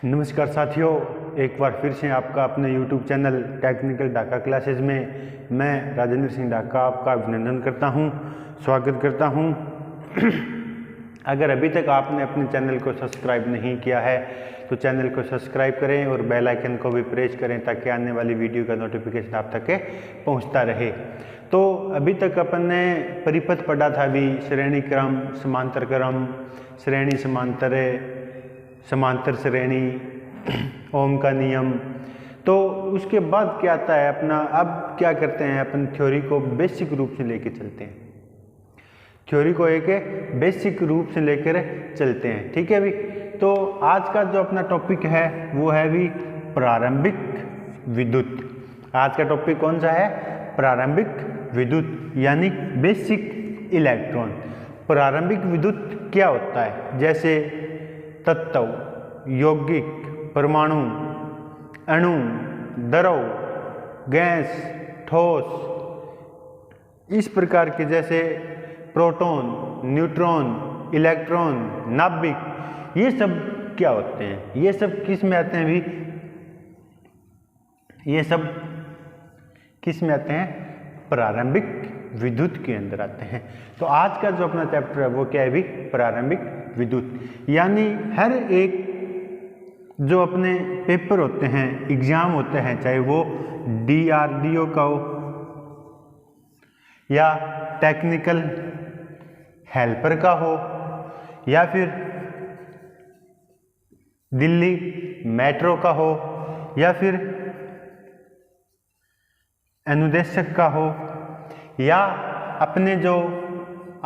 नमस्कार साथियों, एक बार फिर से आपका अपने YouTube channel technical Dhaka classes में मैं राजेंद्र सिंह ढाका आपका अभिनंदन करता हूं, स्वागत करता हूं। अगर अभी तक आपने अपने चैनल को सब्सक्राइब नहीं किया है तो चैनल को सब्सक्राइब करें और बेल आइकन को भी प्रेस करें ताकि आने वाली वीडियो का नोटिफिकेशन आप तक पहुंचता रहे। तो अभी तक अपन ने परिपथ पढ़ा था, अभी श्रेणी क्रम, समांतर क्रम, श्रेणी समांतर, समांतर श्रेणी, ओम का नियम। तो उसके बाद क्या आता है अपना, अब क्या करते हैं अपन, थ्योरी को बेसिक रूप से लेके चलते हैं। थ्योरी को एक बेसिक रूप से लेकर चलते हैं, ठीक है भी। तो आज का जो अपना टॉपिक है वो है भी प्रारंभिक विद्युत। आज का टॉपिक कौन सा है? प्रारंभिक विद्युत यानी बेसिक इलेक्ट्रॉन। प्रारंभिक विद्युत क्या होता है? जैसे तत्व, यौगिक, परमाणु, अणु, द्रव, गैस, ठोस, इस प्रकार के, जैसे प्रोटॉन, न्यूट्रॉन, इलेक्ट्रॉन, नाभिक, ये सब क्या होते हैं? ये सब किस में आते हैं भी? ये सब किस में आते हैं? प्रारंभिक विद्युत के अंदर आते हैं। तो आज का जो अपना चैप्टर है वो क्या है भी? प्रारंभिक विद्युत। यानी हर एक जो अपने पेपर होते हैं, एग्जाम होते हैं, चाहे वो DRDO का हो या टेक्निकल हेल्पर का हो या फिर दिल्ली मेट्रो का हो या फिर अनुदेशक का हो या अपने जो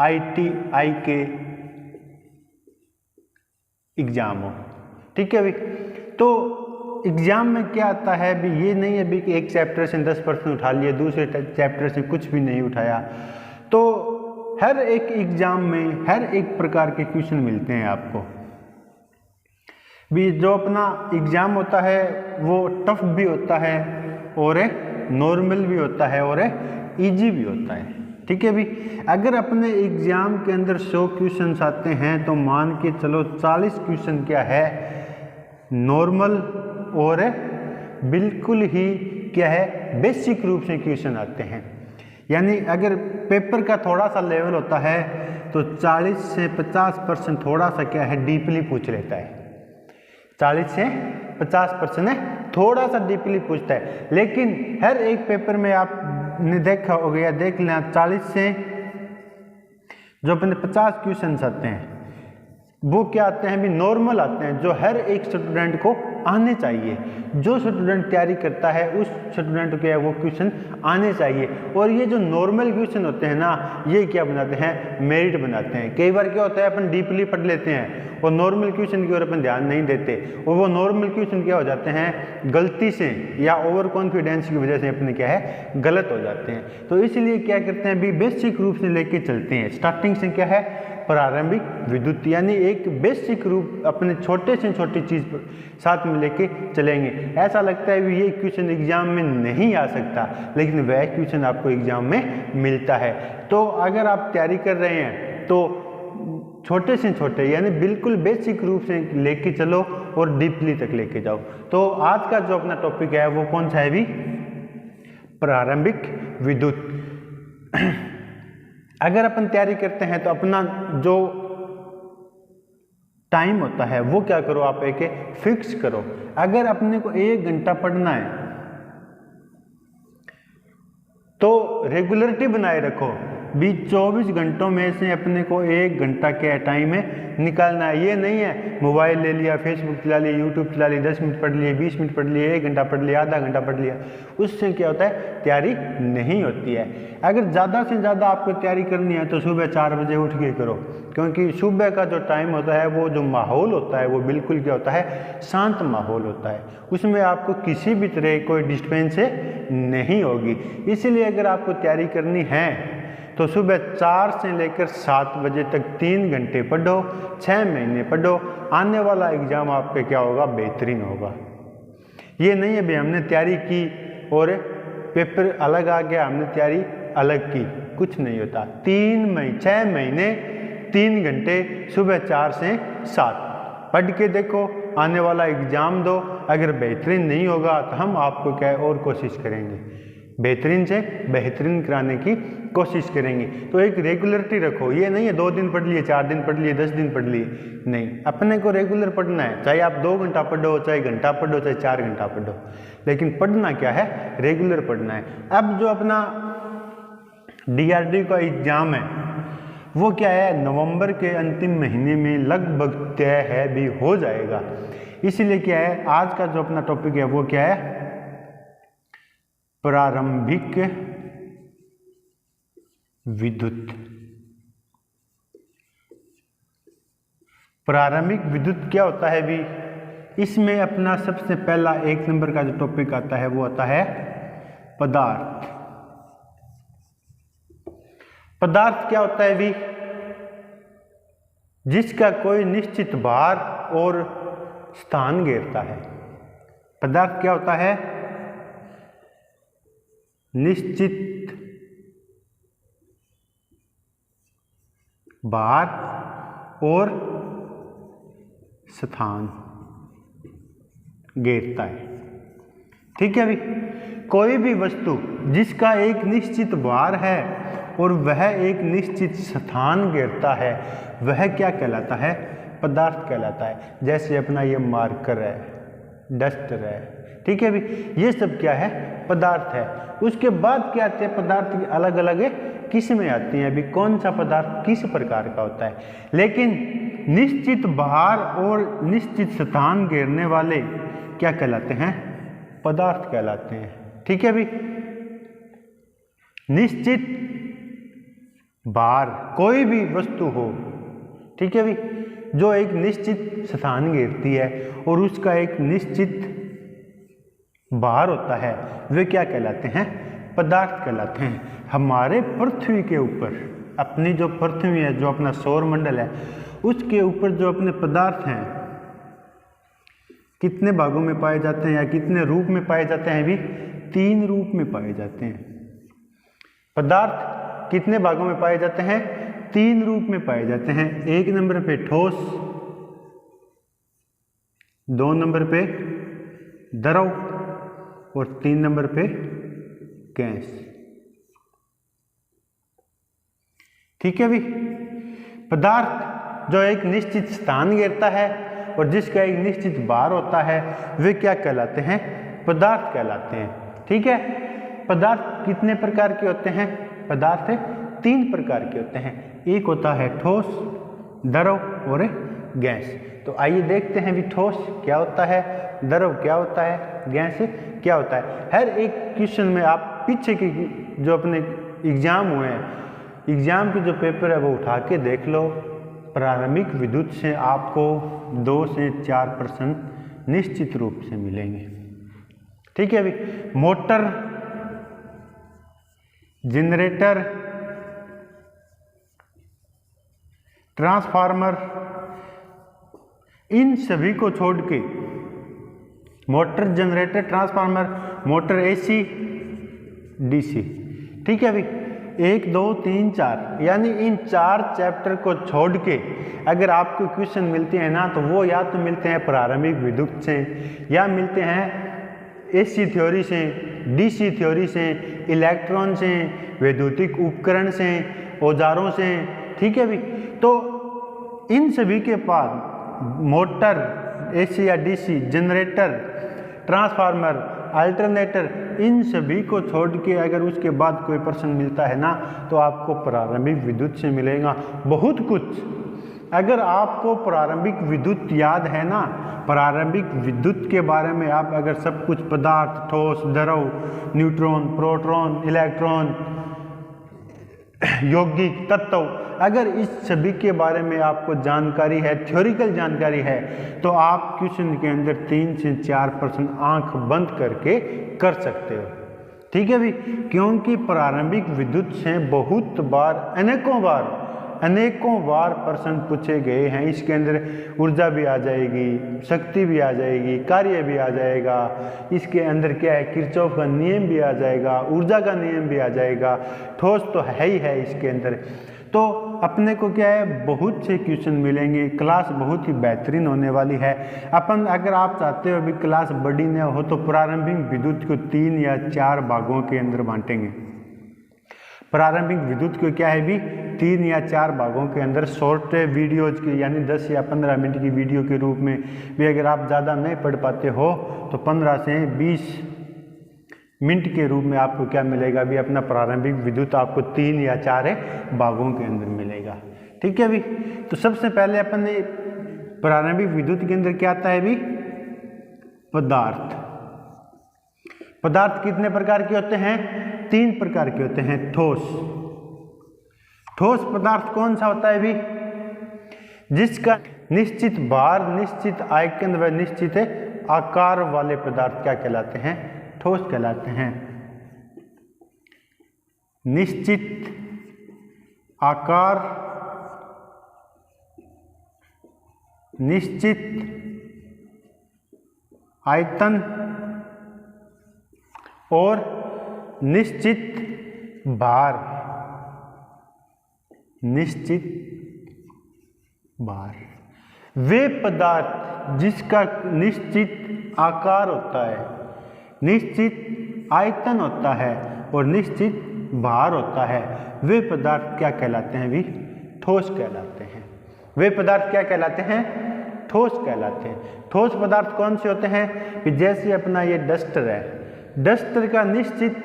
ITI के एग्जाम हो, ठीक है भी। तो एग्जाम में क्या आता है भी? ये नहीं है भी कि एक चैप्टर से 10% उठा लिए, दूसरे चैप्टर से कुछ भी नहीं उठाया। तो हर एक एग्जाम में हर एक प्रकार के क्वेश्चन मिलते हैं आपको भी। जो अपना एग्जाम होता है वो टफ भी होता है और नॉर्मल भी होता है और इजी भी होता है, ठीक है भी। अगर अपने एग्जाम के अंदर 100 क्वेश्चन आते हैं तो मान के चलो 40 क्वेश्चन क्या है? नॉर्मल और बिल्कुल ही क्या है? बेसिक रूप से क्वेश्चन आते हैं। यानी अगर पेपर का थोड़ा सा लेवल होता है तो 40 से 50% थोड़ा सा क्या है? डीपली पूछ लेता है। 40 से 50% थोड़ा सा डीपली पूछता है। लेकिन हर एक पेपर में आपने देखा हो गया, देख लेना, 40 से जो अपने 50 क्वेश्चन आते हैं वो क्या आते हैं भी? नॉर्मल आते हैं, जो हर एक स्टूडेंट को आने चाहिए। जो स्टूडेंट तैयारी करता है उस स्टूडेंट को क्या, वो क्वेश्चन आने चाहिए। और ये जो नॉर्मल क्वेश्चन होते हैं ना, ये क्या बनाते हैं? मेरिट बनाते हैं। कई बार क्या होता है, अपन डीपली पढ़ लेते हैं और नॉर्मल क्वेश्चन की ओर अपन ध्यान नहीं देते, और वो नॉर्मल क्वेश्चन क्या हो जाते हैं? गलती से या ओवर कॉन्फिडेंस की वजह से अपने क्या है? गलत हो जाते हैं। तो इसलिए क्या करते हैं भी? बेसिक रूप से लेके चलते हैं। स्टार्टिंग से क्या है? प्रारंभिक विद्युत, यानी एक बेसिक रूप अपने छोटे से छोटी चीज साथ में लेके चलेंगे। ऐसा लगता है भी ये क्वेश्चन एग्जाम में नहीं आ सकता, लेकिन वह क्वेश्चन आपको एग्जाम में मिलता है। तो अगर आप तैयारी कर रहे हैं तो छोटे से छोटे यानी बिल्कुल बेसिक रूप से लेके चलो और डीपली तक लेके जाओ। तो आज का जो अपना टॉपिक है वो कौन सा है भी? प्रारंभिक विद्युत। अगर अपन तैयारी करते हैं तो अपना जो टाइम होता है वो क्या करो, आप एक फिक्स करो। अगर अपने को 1 घंटा पढ़ना है तो रेगुलरिटी बनाए रखो भी। 24 घंटों में से अपने को 1 घंटा क्या टाइम है निकालना है। ये नहीं है मोबाइल ले लिया, फेसबुक चला लिया, यूट्यूब चला लिया, 10 मिनट पढ़ लिए, 20 मिनट पढ़ लिए, 1 घंटा पढ़ लिया, आधा घंटा पढ़ लिया, उससे क्या होता है? तैयारी नहीं होती है। अगर ज़्यादा से ज़्यादा आपको तैयारी करनी है तो सुबह 4 बजे उठ के करो, क्योंकि सुबह का जो टाइम होता है वो जो माहौल होता है वो बिल्कुल क्या होता है? शांत माहौल होता है। उसमें आपको किसी भी तरह कोई डिस्टर्बेंस नहीं होगी। इसलिए अगर आपको तैयारी करनी है तो सुबह 4 से लेकर 7 बजे तक 3 घंटे पढ़ो, 6 महीने पढ़ो। आने वाला एग्जाम आपका क्या होगा? बेहतरीन होगा। ये नहीं है भाई हमने तैयारी की और पेपर अलग आ गया, हमने तैयारी अलग की, कुछ नहीं होता। 6 महीने 3 घंटे सुबह 4 से 7 पढ़ के देखो, आने वाला एग्ज़ाम दो, अगर बेहतरीन नहीं होगा तो हम आपको क्या है और कोशिश करेंगे, बेहतरीन से बेहतरीन कराने की कोशिश करेंगे। तो एक रेगुलरिटी रखो, ये नहीं है 2 दिन पढ़ लिए, 4 दिन पढ़ लिए, 10 दिन पढ़ लिए, नहीं, अपने को रेगुलर पढ़ना है। चाहे आप 2 घंटा पढ़ो, चाहे घंटा पढ़ो, चाहे 4 घंटा पढ़ो, लेकिन पढ़ना क्या है, रेगुलर पढ़ना है। अब जो अपना DRDO का एग्ज़ाम है वो क्या है, नवंबर के अंतिम महीने में लगभग तय है भी हो जाएगा। इसलिए क्या है, आज का जो अपना टॉपिक है वो क्या है, प्रारंभिक विद्युत। प्रारंभिक विद्युत क्या होता है भी, इसमें अपना सबसे पहला 1 नंबर का जो टॉपिक आता है वो आता है पदार्थ। पदार्थ क्या होता है भी, जिसका कोई निश्चित भार और स्थान घेरता है। पदार्थ क्या होता है, निश्चित भार और स्थान घेरता है। ठीक है भाई, कोई भी वस्तु जिसका एक निश्चित भार है और वह एक निश्चित स्थान घेरता है, वह क्या कहलाता है, पदार्थ कहलाता है। जैसे अपना ये मार्कर है, डस्टर है, ठीक है भाई, ये सब क्या है, पदार्थ है। उसके बाद क्या आते हैं, पदार्थ की अलग अलग किस्में आती हैं, अभी कौन सा पदार्थ किस प्रकार का होता है, लेकिन निश्चित भार और निश्चित स्थान घेरने वाले क्या कहलाते हैं, पदार्थ कहलाते हैं। ठीक है भाई, निश्चित भार, कोई भी वस्तु हो, ठीक है भाई, जो एक निश्चित स्थान घेरती है और उसका एक निश्चित भार होता है, वे क्या कहलाते हैं, पदार्थ कहलाते हैं। हमारे पृथ्वी के ऊपर, अपनी जो पृथ्वी है, जो अपना सौर मंडल है, उसके ऊपर जो अपने पदार्थ हैं, कितने भागों में पाए जाते हैं या कितने रूप में पाए जाते हैं भी, 3 रूप में पाए जाते हैं। पदार्थ कितने भागों में पाए जाते हैं, 3 रूप में पाए जाते हैं। 1 नंबर पे ठोस, 2 नंबर पे द्रव और 3 नंबर पे गैस। ठीक है भी, पदार्थ जो एक निश्चित स्थान घेरता है और जिसका एक निश्चित भार होता है, वे क्या कहलाते हैं, पदार्थ कहलाते हैं। ठीक है, पदार्थ कितने प्रकार के होते हैं, पदार्थ 3 प्रकार के होते हैं। एक होता है ठोस, द्रव और गैस। तो आइए देखते हैं भी ठोस क्या होता है, द्रव क्या होता है, गैस क्या होता है। हर एक क्वेश्चन में आप पीछे के जो अपने एग्जाम हुए हैं, एग्जाम के जो पेपर है वो उठा के देख लो, प्रारंभिक विद्युत से आपको 2 से 4% निश्चित रूप से मिलेंगे। ठीक है भाई, मोटर, जनरेटर, ट्रांसफार्मर, इन सभी को छोड़ के, motor, generator, transformer, motor AC, DC, ठीक है भाई, 1, 2, 3, 4, यानी इन 4 चैप्टर को छोड़ के अगर आपको क्वेश्चन मिलते हैं ना, तो वो या तो मिलते हैं प्रारंभिक विद्युत से, या मिलते हैं AC थ्योरी से, DC थ्योरी से, इलेक्ट्रॉन से, वैद्युतिक उपकरण से, औजारों से। ठीक है भाई, तो इन सभी के बाद मोटर, AC या DC, जनरेटर, ट्रांसफार्मर, अल्टरनेटर, इन सभी को छोड़ के अगर उसके बाद कोई प्रश्न मिलता है ना, तो आपको प्रारंभिक विद्युत से मिलेगा बहुत कुछ। अगर आपको प्रारंभिक विद्युत याद है ना, प्रारंभिक विद्युत के बारे में आप अगर सब कुछ पदार्थ, ठोस, द्रव, न्यूट्रॉन, प्रोटॉन, इलेक्ट्रॉन, यौगिक, तत्व, अगर इस सभी के बारे में आपको जानकारी है, थ्योरिकल जानकारी है, तो आप क्वेश्चन के अंदर 3 से 4% आंख बंद करके कर सकते हो। ठीक है भाई, क्योंकि प्रारंभिक विद्युत से बहुत बार, अनेकों बार प्रश्न पूछे गए हैं। इसके अंदर ऊर्जा भी आ जाएगी, शक्ति भी आ जाएगी, कार्य भी आ जाएगा, इसके अंदर क्या है, किरचॉफ का नियम भी आ जाएगा, ऊर्जा का नियम भी आ जाएगा, ठोस तो है ही है इसके अंदर। तो अपने को क्या है, बहुत से क्वेश्चन मिलेंगे, क्लास बहुत ही बेहतरीन होने वाली है। अपन अगर आप चाहते हो अभी क्लास बड़ी न हो तो प्रारंभिक विद्युत को 3 या 4 भागों के अंदर बांटेंगे। प्रारंभिक विद्युत को क्या है भी 3 या 4 भागों के अंदर शॉर्ट वीडियोज की, यानी 10 या 15 मिनट की वीडियो के रूप में भी, अगर आप ज़्यादा नहीं पढ़ पाते हो तो 15 से 20 मिनट के रूप में आपको क्या मिलेगा भी, अपना प्रारंभिक विद्युत आपको 3 या 4 भागों के अंदर मिलेगा। ठीक है भी। तो सबसे पहले अपन ने प्रारंभिक विद्युत के अंदर क्या आता है भी, पदार्थ। पदार्थ कितने प्रकार के होते हैं, 3 प्रकार के होते हैं। ठोस, ठोस पदार्थ कौन सा होता है भी, जिसका निश्चित भार, निश्चित आयतन व निश्चित आकार वाले पदार्थ क्या कहलाते हैं, ठोस कहलाते हैं। निश्चित आकार, निश्चित आयतन और निश्चित भार, निश्चित भार। वे पदार्थ जिसका निश्चित आकार होता है, निश्चित आयतन होता है और निश्चित भार होता है, वे पदार्थ क्या कहलाते हैं भी, ठोस कहलाते हैं। वे पदार्थ क्या कहलाते हैं, ठोस कहलाते हैं। ठोस पदार्थ कौन से होते हैं कि जैसे अपना ये डस्टर है, डस्टर का निश्चित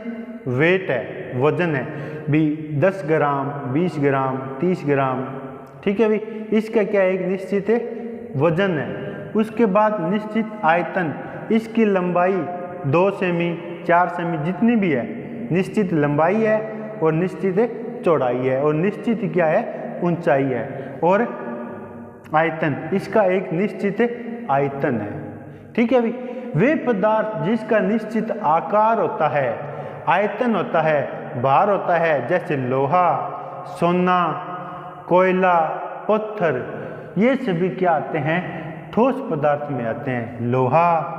वेट है, वजन है भी 10 ग्राम, 20 ग्राम, 30 ग्राम। ठीक है भी, इसका क्या है, एक निश्चित वजन है। उसके बाद निश्चित आयतन, इसकी लंबाई 2 सेमी, 4 सेमी जितनी भी है, निश्चित लंबाई है और निश्चित चौड़ाई है और निश्चित क्या है, ऊंचाई है। और आयतन, इसका एक निश्चित आयतन है। ठीक है भी। वे पदार्थ जिसका निश्चित आकार होता है, आयतन होता है, भार होता है, जैसे लोहा, सोना, कोयला, पत्थर, ये सभी क्या आते हैं, ठोस पदार्थ में आते हैं। लोहा,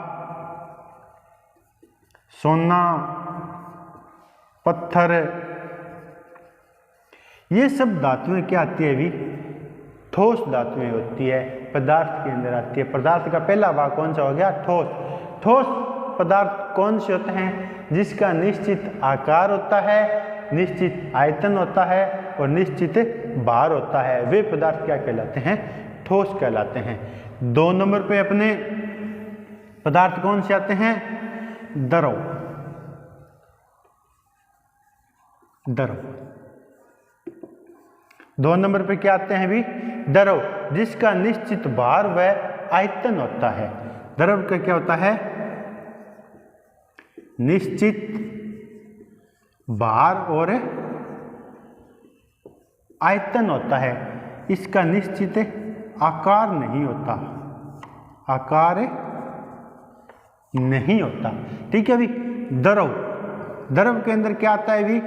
सोना, पत्थर, ये सब धातुएं क्या आती है भी, ठोस धातुएं होती है, पदार्थ के अंदर आती है। पदार्थ का पहला भाग कौन सा हो गया, ठोस। ठोस पदार्थ कौन से होते हैं, जिसका निश्चित आकार होता है, निश्चित आयतन होता है और निश्चित भार होता है, वे पदार्थ क्या कहलाते हैं, ठोस कहलाते हैं। 2 नंबर पे अपने पदार्थ कौन से आते हैं, द्रव। द्रव 2 नंबर पे क्या आते हैं भी, द्रव, जिसका निश्चित भार व आयतन होता है। द्रव का क्या होता है, निश्चित भार और आयतन होता है, इसका निश्चित आकार नहीं होता, आकार नहीं होता। ठीक है भी। द्रव, द्रव के अंदर क्या आता है भी,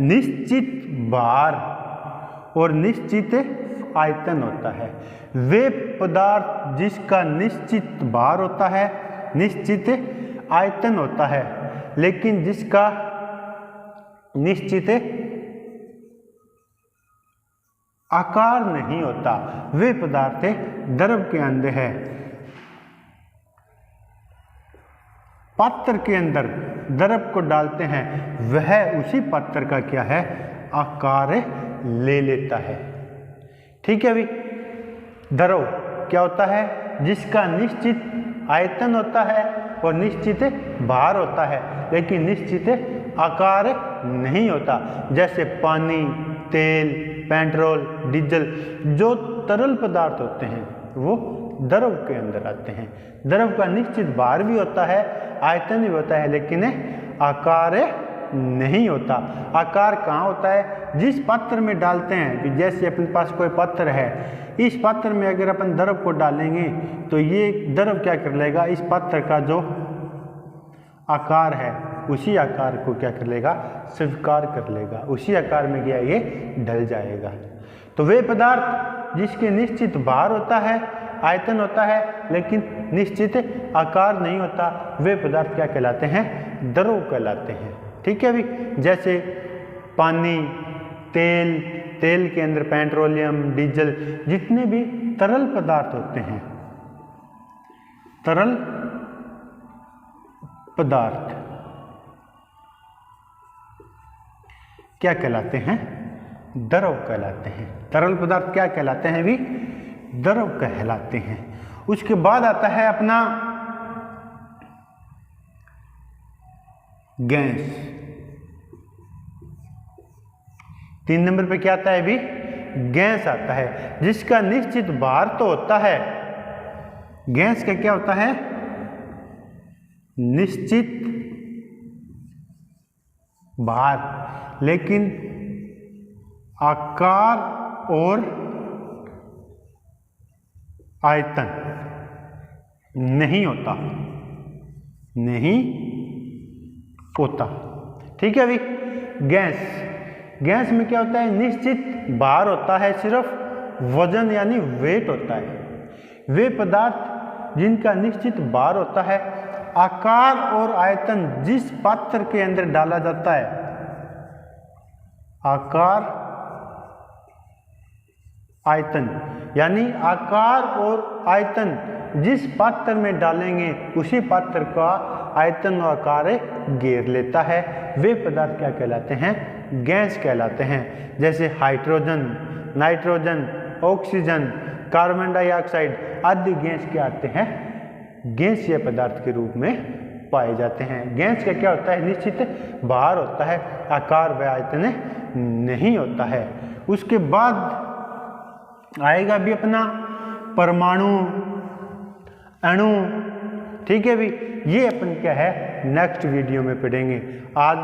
निश्चित भार और निश्चित आयतन होता है। वे पदार्थ जिसका निश्चित भार होता है, निश्चित आयतन होता है, लेकिन जिसका निश्चित आकार नहीं होता, वे पदार्थ द्रव के अंदर है। पात्र के अंदर द्रव को डालते हैं, वह उसी पात्र का क्या है, आकार ले लेता है। ठीक है भी। द्रव क्या होता है, जिसका निश्चित आयतन होता है और निश्चित भार होता है, लेकिन निश्चित आकार नहीं होता। जैसे पानी, तेल, पेट्रोल, डीजल, जो तरल पदार्थ होते हैं वो द्रव के अंदर आते हैं। द्रव का निश्चित भार भी होता है, आयतन भी होता है, लेकिन आकार नहीं होता। आकार कहाँ होता है, जिस पात्र में डालते हैं। कि जैसे अपने पास कोई पात्र है, इस पात्र में अगर अपन द्रव को डालेंगे तो ये द्रव क्या कर लेगा, इस पात्र का जो आकार है उसी आकार को क्या कर लेगा, स्वीकार कर लेगा, उसी आकार में क्या ये ढल जाएगा। तो वे पदार्थ जिसके निश्चित भार होता है, आयतन होता है, लेकिन निश्चित आकार नहीं होता, वे पदार्थ क्या कहलाते हैं, द्रव कहलाते हैं। ठीक है भी। जैसे पानी, तेल, तेल के अंदर पेट्रोलियम, डीजल, जितने भी तरल पदार्थ होते हैं, तरल पदार्थ क्या कहलाते हैं? द्रव कहलाते हैं। तरल पदार्थ क्या कहलाते हैं भी? द्रव कहलाते हैं। उसके बाद आता है अपना गैस। 3 नंबर पे क्या आता है भी? गैस आता है, जिसका निश्चित भार तो होता है। गैस का क्या होता है? निश्चित भार, लेकिन आकार और आयतन नहीं होता, नहीं होता। ठीक है भाई। गैस में क्या होता है? निश्चित भार होता है, सिर्फ वजन यानी वेट होता है। वे पदार्थ जिनका निश्चित भार होता है, आकार और आयतन जिस पात्र के अंदर डाला जाता है, आकार आयतन यानी आकार और आयतन जिस पात्र में डालेंगे उसी पात्र का आयतन और आकार घेर लेता है। वे पदार्थ क्या कहलाते हैं? गैस कहलाते हैं। जैसे hydrogen, nitrogen, oxygen, carbon dioxide आदि गैस क्या आते हैं? गैसीय पदार्थ के रूप में पाए जाते हैं। गैस का क्या होता है? निश्चित भार होता है, आकार व आयतन नहीं होता है। उसके बाद आएगा भी अपना परमाणु, अणु। ठीक है भी। ये अपन क्या है? नेक्स्ट वीडियो में पढ़ेंगे। आज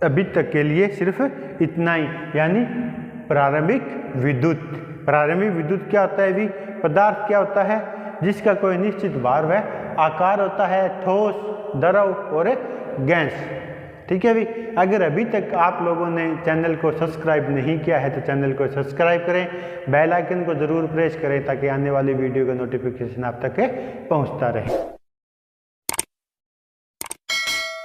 अभी तक के लिए सिर्फ इतना ही, यानी प्रारंभिक विद्युत। प्रारंभिक विद्युत क्या होता है भी? पदार्थ क्या होता है? जिसका कोई निश्चित भार व आकार होता है, ठोस, द्रव और गैस। ठीक है भी। अगर अभी तक आप लोगों ने चैनल को सब्सक्राइब नहीं किया है तो चैनल को सब्सक्राइब करें, बेल आइकन को जरूर प्रेस करें ताकि आने वाली वीडियो का नोटिफिकेशन आप तक पहुंचता रहे।